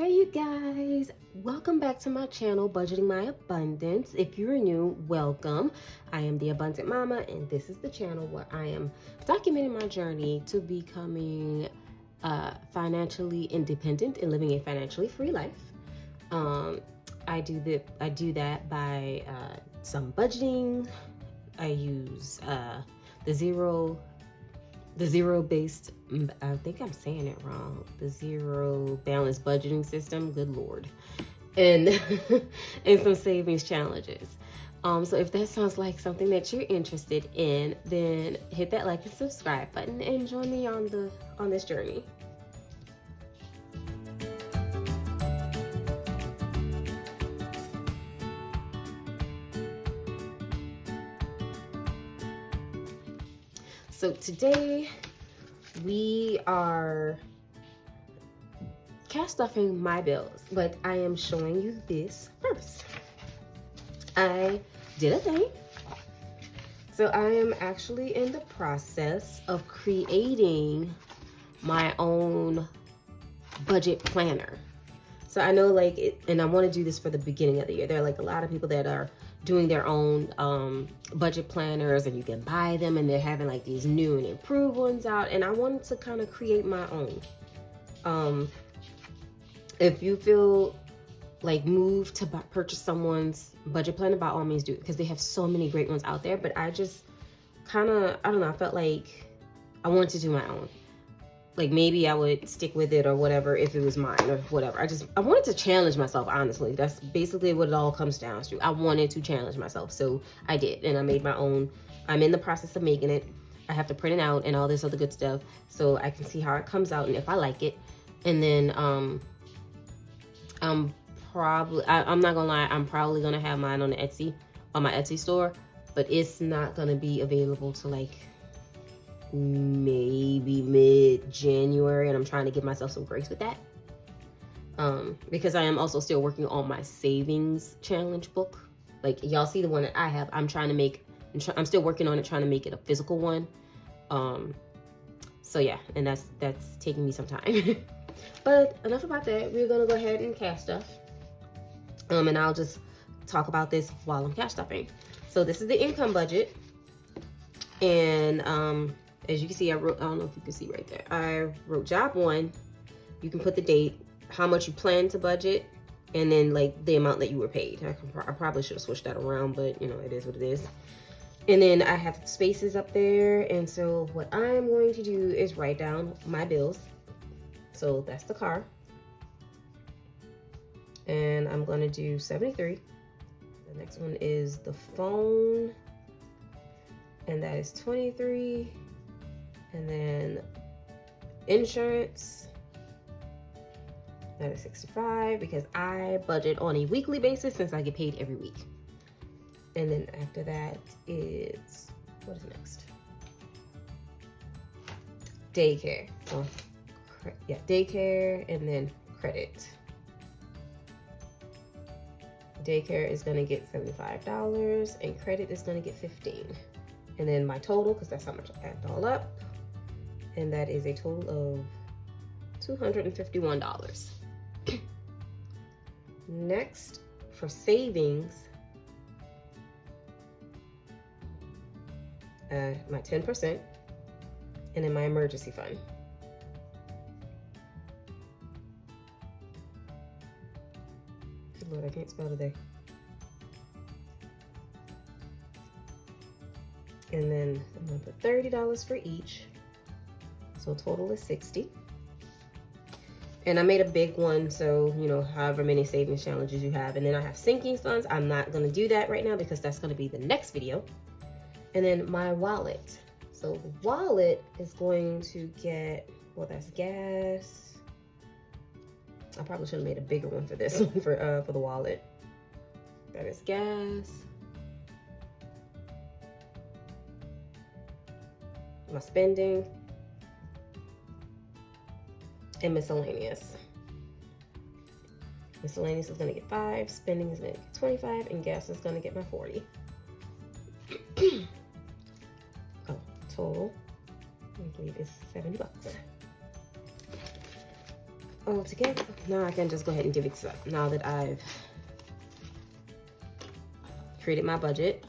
Hey you guys, welcome back to my channel, Budgeting My Abundance. If you're new, welcome. I am the Abundant Mama, and this is the channel where I am documenting my journey to becoming financially independent and living a financially free life. I do that by some budgeting. I use the zero based, I think I'm saying it wrong, the zero balance budgeting system, good Lord, and and some savings challenges. So if that sounds like something that you're interested in, then hit that like and subscribe button and join me on this journey. So today we are cash stuffing my bills, but I am showing you this first. I did a thing. So I am actually in the process of creating my own budget planner. So I know and I want to do this for the beginning of the year. There are like a lot of people that are doing their own budget planners, and you can buy them, and they're having like these new and improved ones out, and I wanted to kind of create my own. If you feel like moved to purchase someone's budget planner, by all means do it, because they have so many great ones out there. But I just kind of, I don't know, I felt like I wanted to do my own. Like maybe I would stick with it or whatever if it was mine or whatever. I wanted to challenge myself, honestly. That's basically what it all comes down to. I wanted to challenge myself, so I did, and I made my own. I'm in the process of making it. I have to print it out and all this other good stuff so I can see how it comes out and if I like it. And then I'm not gonna lie, I'm probably gonna have mine on my Etsy store, but it's not gonna be available to like maybe mid-January, and I'm trying to give myself some grace with that, because I am also still working on my savings challenge book. Like y'all see the one that I have, I'm still working on it, trying to make it a physical one. So yeah, and that's taking me some time. But enough about that. We're gonna go ahead and cash stuff, and I'll just talk about this while I'm cash stuffing. So this is the income budget, and as you can see, I don't know if you can see right there, I wrote job 1. You can put the date, how much you plan to budget, and then like the amount that you were paid. I probably should have switched that around, but you know, it is what it is. And then I have spaces up there, and so what I'm going to do is write down my bills. So that's the car, and I'm going to do 73. The next one is the phone, and that is 23. And then insurance, that is 65, because I budget on a weekly basis since I get paid every week. And then after that is, what is next? Daycare. Oh, yeah, daycare, and then credit. Daycare is gonna get $75, and credit is gonna get $15. And then my total, because that's how much I added all up, and that is a total of $251. Next, for savings, my 10%, and then my emergency fund. Good Lord, I can't spell today. And then I'm gonna put $30 for each. So total is $60. And I made a big one, so you know, however many savings challenges you have. And then I have sinking funds. I'm not gonna do that right now because that's gonna be the next video. And then my wallet. So the wallet is going to get, well, that's gas. I probably should have made a bigger one for this one for the wallet. That is gas. My spending. And miscellaneous. Miscellaneous is gonna get 5, spending is gonna get 25, and gas is gonna get my 40. Oh, total, I believe is $70. all together. Now I can just go ahead and divvy this up. Now that I've created my budget.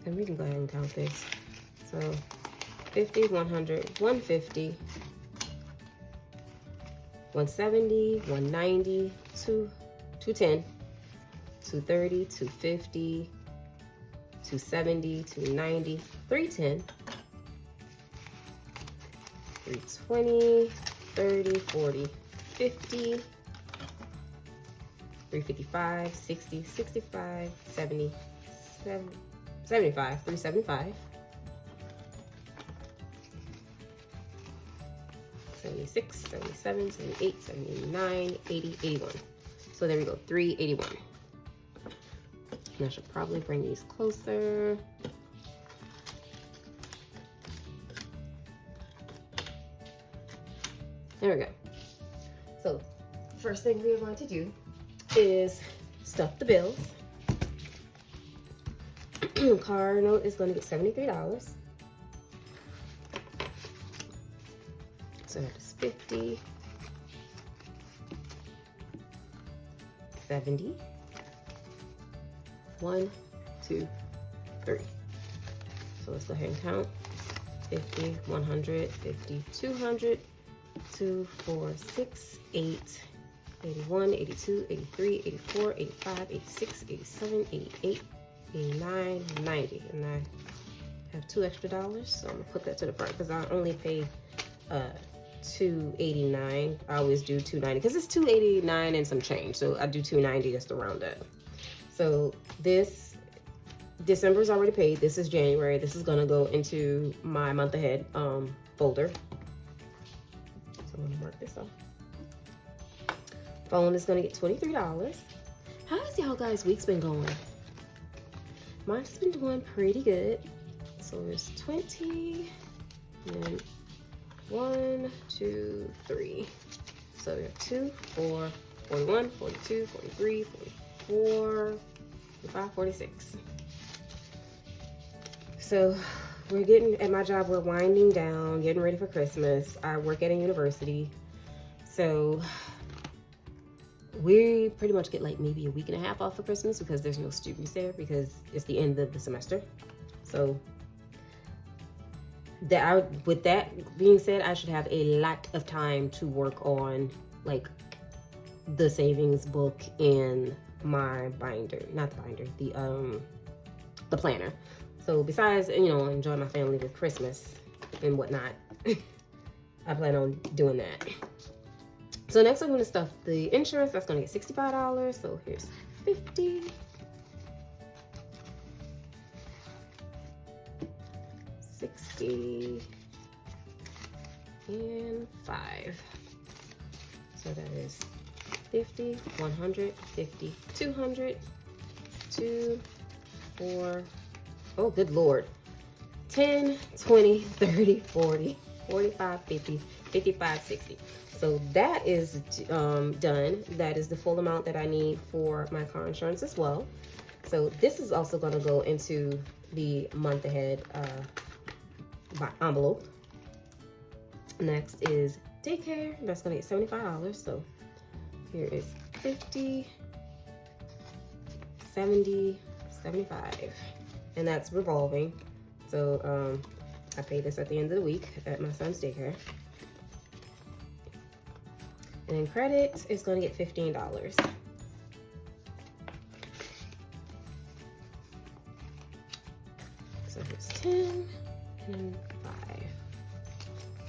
And we can go ahead and count this. So 50, 100, 150, 170, 190, 210, 230, 250, 270, 290, 310, 320, 30, 40, 50, 355, 60, 65, 70, 75, 375, 76, 77, 78, 79, 80, 81. So there we go, 381. And I should probably bring these closer. There we go. So first thing we are going to do is stuff the bills. Car note is going to get $73. So that's 50, 70, 1, 2, 3. So let's go ahead and count. 50, 100, 50, 200, 2, 4, 6, 8, 81, 82, 83, 84, 85, 86, 87, 88, 89, 90. And I have $2 extra, so I'm gonna put that to the front because I only pay $289. I always do $290 because it's $289 and some change. So I do $290 just to round up. So this December is already paid. This is January. This is gonna go into my month ahead folder. So I'm gonna mark this off. Phone is gonna get $23. How has y'all guys' weeks been going? Mine's been doing pretty good. So there's 20 and 1, 2, 3. So we have 2, 4, 41, 42, 43, 44, 45, 46. So we're getting, at my job, we're winding down, getting ready for Christmas. I work at a university. So we pretty much get like maybe a week and a half off for Christmas because there's no students there because it's the end of the semester. So with that being said, I should have a lot of time to work on like the savings book and my binder, not the binder, the planner. So besides, you know, enjoying my family with Christmas and whatnot, I plan on doing that. So next I'm going to stuff the insurance. That's going to get $65. So here's 50. 60 and 5. So that is 50, 100, 50, 200, 2, 4, oh good Lord, 10, 20, 30, 40, 45, 50, 55, 60. So that is done. That is the full amount that I need for my car insurance as well. So this is also going to go into the month ahead envelope. Next is daycare. That's going to get $75. So here is 50, 70, 75. And that's revolving. So I pay this at the end of the week at my son's daycare. And then credit is going to get $15. So here's 10 and 5.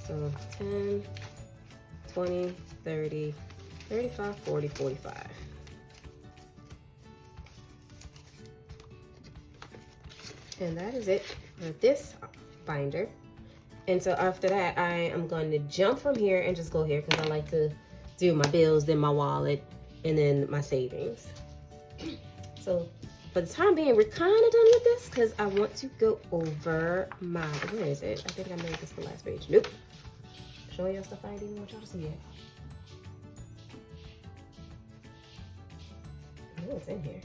So 10, 20, 30, 35, 40, 45. And that is it for this binder. And so after that, I am going to jump from here and just go here because I like to do my bills, then my wallet, and then my savings. So for the time being, we're kind of done with this because I want to go over my, where is it? I think I made this the last page. Nope. Showing y'all stuff I didn't even want y'all to see yet. Oh, it's in here.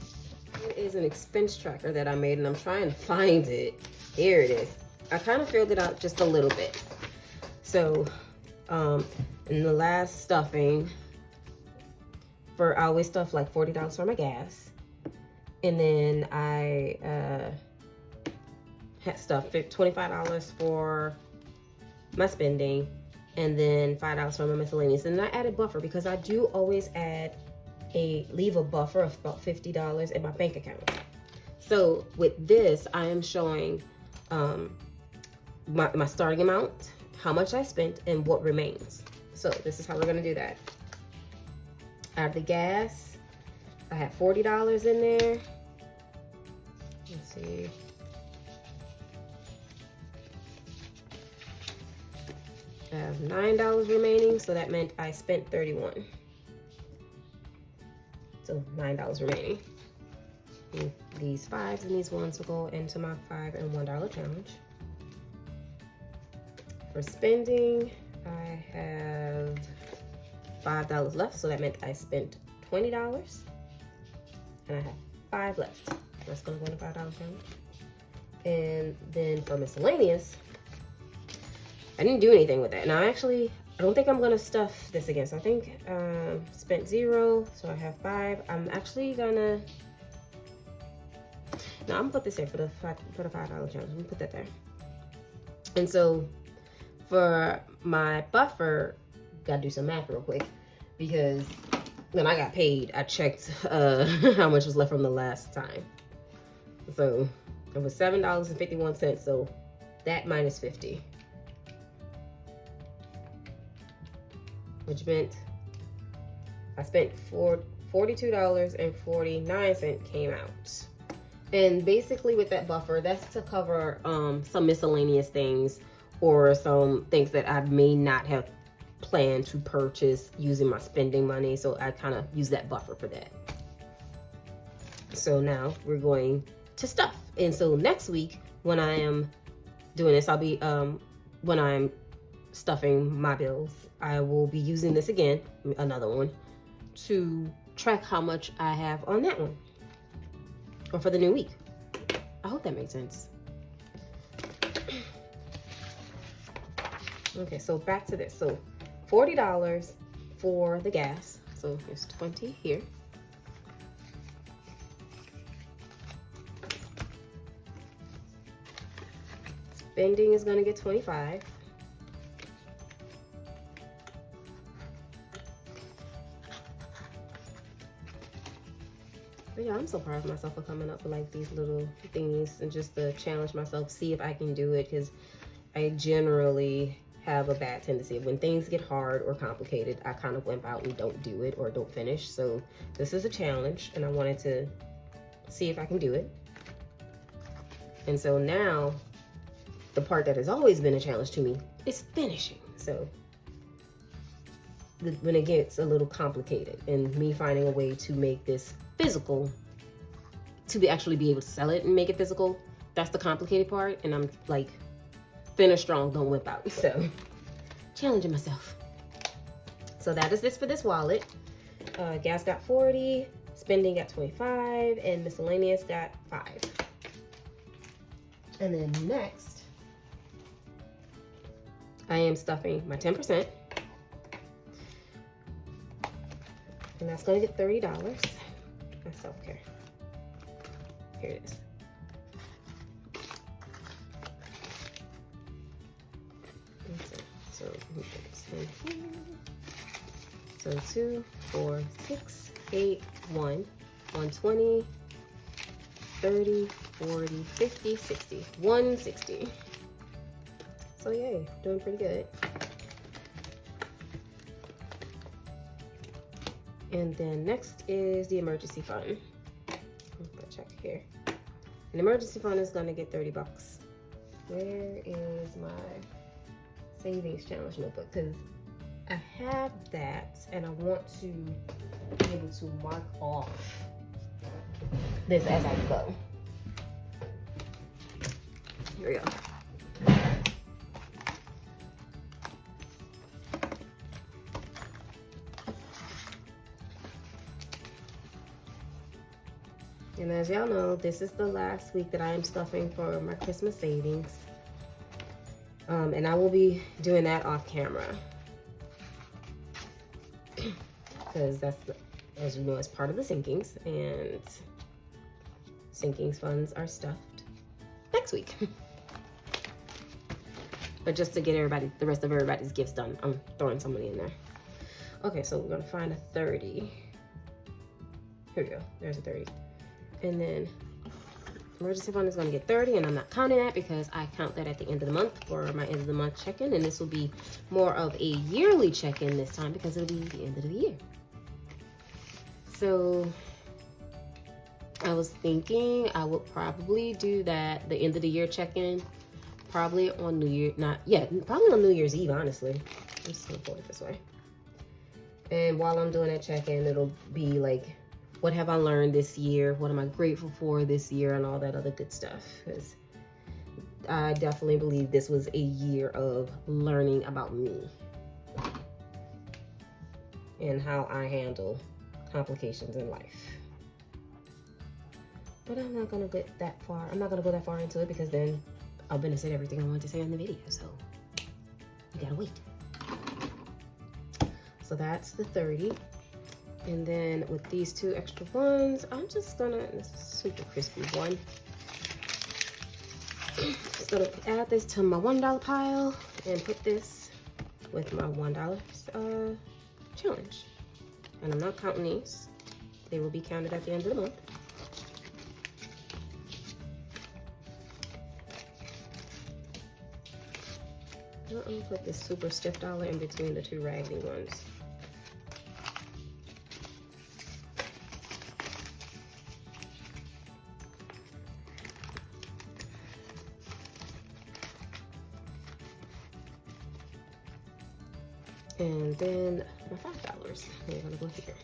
It is an expense tracker that I made and I'm trying to find it. Here it is. I kind of filled it out just a little bit. So in the last stuffing, I always stuff like $40 for my gas. And then I had stuffed $25 for my spending, and then $5 for my miscellaneous. And then I added buffer because I do always leave a buffer of about $50 in my bank account. So with this, I am showing my starting amount, how much I spent, and what remains. So this is how we're gonna do that. Out of the gas, I have $40 in there. Let's see. I have $9 remaining, so that meant I spent $31. So $9 remaining. And these 5s and these 1s will go into my $5 and $1 challenge. For spending, I have $5 left, so that meant I spent $20. And I have 5 left. That's gonna go in the $5 challenge. And then for miscellaneous, I didn't do anything with that. Now I don't think I'm gonna stuff this again. So I think spent 0, so I have 5. I'm actually gonna, no, I'm gonna put this here for the $5 challenge. I'm gonna put that there. And so for my buffer, gotta do some math real quick, because when I got paid, I checked how much was left from the last time. So it was $7.51. So that minus 50. Which meant I spent $42.49 came out. And basically with that buffer, that's to cover some miscellaneous things or some things that I may not have planned to purchase using my spending money. So I kind of use that buffer for that. So now we're going to stuff. And so next week when I am doing this, I'll be, when I'm stuffing my bills, I will be using this again, another one, to track how much I have on that one, or for the new week. I hope that made sense. Okay, so back to this. So $40 for the gas. So there's 20 here. Spending is gonna get 25. But yeah, I'm so proud of myself for coming up with like these little things and just to challenge myself, see if I can do it, because I generally have a bad tendency. When things get hard or complicated, I kind of wimp out and don't do it or don't finish. So this is a challenge and I wanted to see if I can do it. And so now the part that has always been a challenge to me is finishing. So when it gets a little complicated and me finding a way to make this physical, to actually be able to sell it and make it physical, that's the complicated part. And I'm like, finish strong, don't whip out. So challenging myself. So that is this for this wallet. Gas got 40, spending got 25, and miscellaneous got 5. And then next, I am stuffing my 10%. And that's gonna get $30. That's self-care. Here it is. So we put 10 here. So 2, 4, 6, 8, 1, 120, 30, 40, 50, 60, 160. So yay, doing pretty good. And then next is the emergency fund. Let's check here. An emergency fund is gonna get 30 bucks. Where is my savings challenge notebook? Because I have that and I want to be able to mark off this as I go. Here we go. And as y'all know, this is the last week that I am stuffing for my Christmas savings. And I will be doing that off camera. Because that's, as you know, it's part of the sinkings, and sinkings funds are stuffed next week. But just to get the rest of everybody's gifts done, I'm throwing some money in there. Okay, so we're gonna find a 30. Here we go, there's a 30. And then emergency fund is gonna get 30, and I'm not counting that because I count that at the end of the month for my end of the month check-in, and this will be more of a yearly check-in this time because it'll be the end of the year. So I was thinking I would probably do that, the end of the year check-in, probably on probably on New Year's Eve, honestly. I'm just gonna put it this way. And while I'm doing that check-in, it'll be like, what have I learned this year? What am I grateful for this year? And all that other good stuff. Because I definitely believe this was a year of learning about me and how I handle complications in life. But I'm not gonna get that far. I'm not gonna go that far into it because then I'll be able to say everything I wanted to say in the video. So you gotta wait. So that's the 30. And then with these 2 extra ones, I'm just gonna, this is super crispy one. Just gonna add this to my $1 pile and put this with my $1 challenge. And I'm not counting these. They will be counted at the end of the month. I'm gonna put this super stiff dollar in between the 2 raggedy ones. And then my $5, we're gonna go here.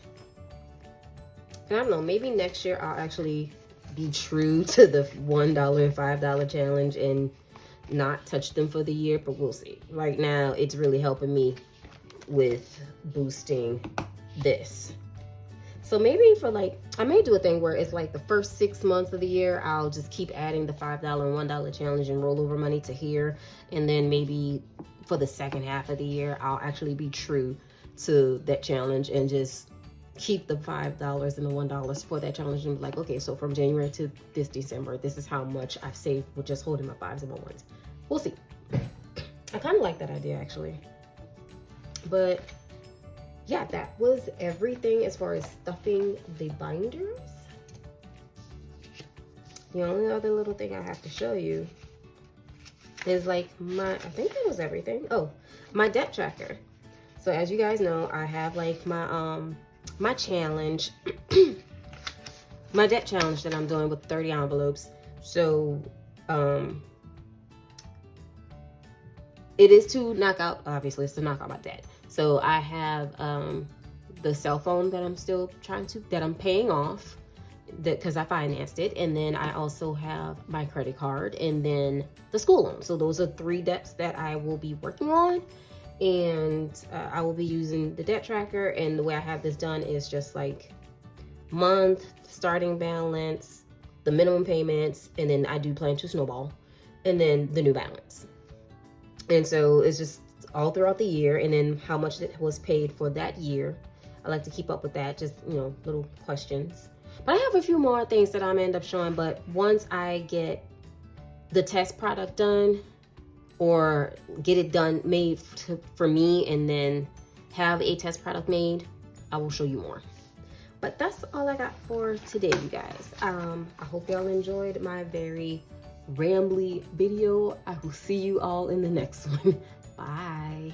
And I don't know, maybe next year I'll actually be true to the $1 and $5 challenge and not touch them for the year, but we'll see. Right now, it's really helping me with boosting this. So maybe for like, I may do a thing where it's like the first 6 months of the year, I'll just keep adding the $5 and $1 challenge and rollover money to here. And then maybe for the second half of the year, I'll actually be true to that challenge and just keep the $5 and the $1 for that challenge and be like, okay, so from January to this December, this is how much I've saved with just holding my 5s and my 1s. We'll see. I kind of like that idea, actually. But yeah, that was everything as far as stuffing the binders. The only other little thing I have to show you is like I think that was everything. Oh, my debt tracker. So as you guys know, I have like my my challenge, my debt challenge that I'm doing with 30 envelopes. So it is to knock out, obviously it's to knock out my debt. So I have the cell phone that I'm still that I'm paying off, because I financed it. And then I also have my credit card and then the school loan. So those are 3 debts that I will be working on. And I will be using the debt tracker. And the way I have this done is just like month, starting balance, the minimum payments, and then I do plan to snowball, and then the new balance. And so it's just all throughout the year, and then how much it was paid for that year. I like to keep up with that, just, you know, little questions. But I have a few more things that I'm gonna end up showing, but once I get the test product done, or get it done, made for me, and then have a test product made, I will show you more. But that's all I got for today, you guys. I hope y'all enjoyed my very rambly video. I will see you all in the next one. Bye.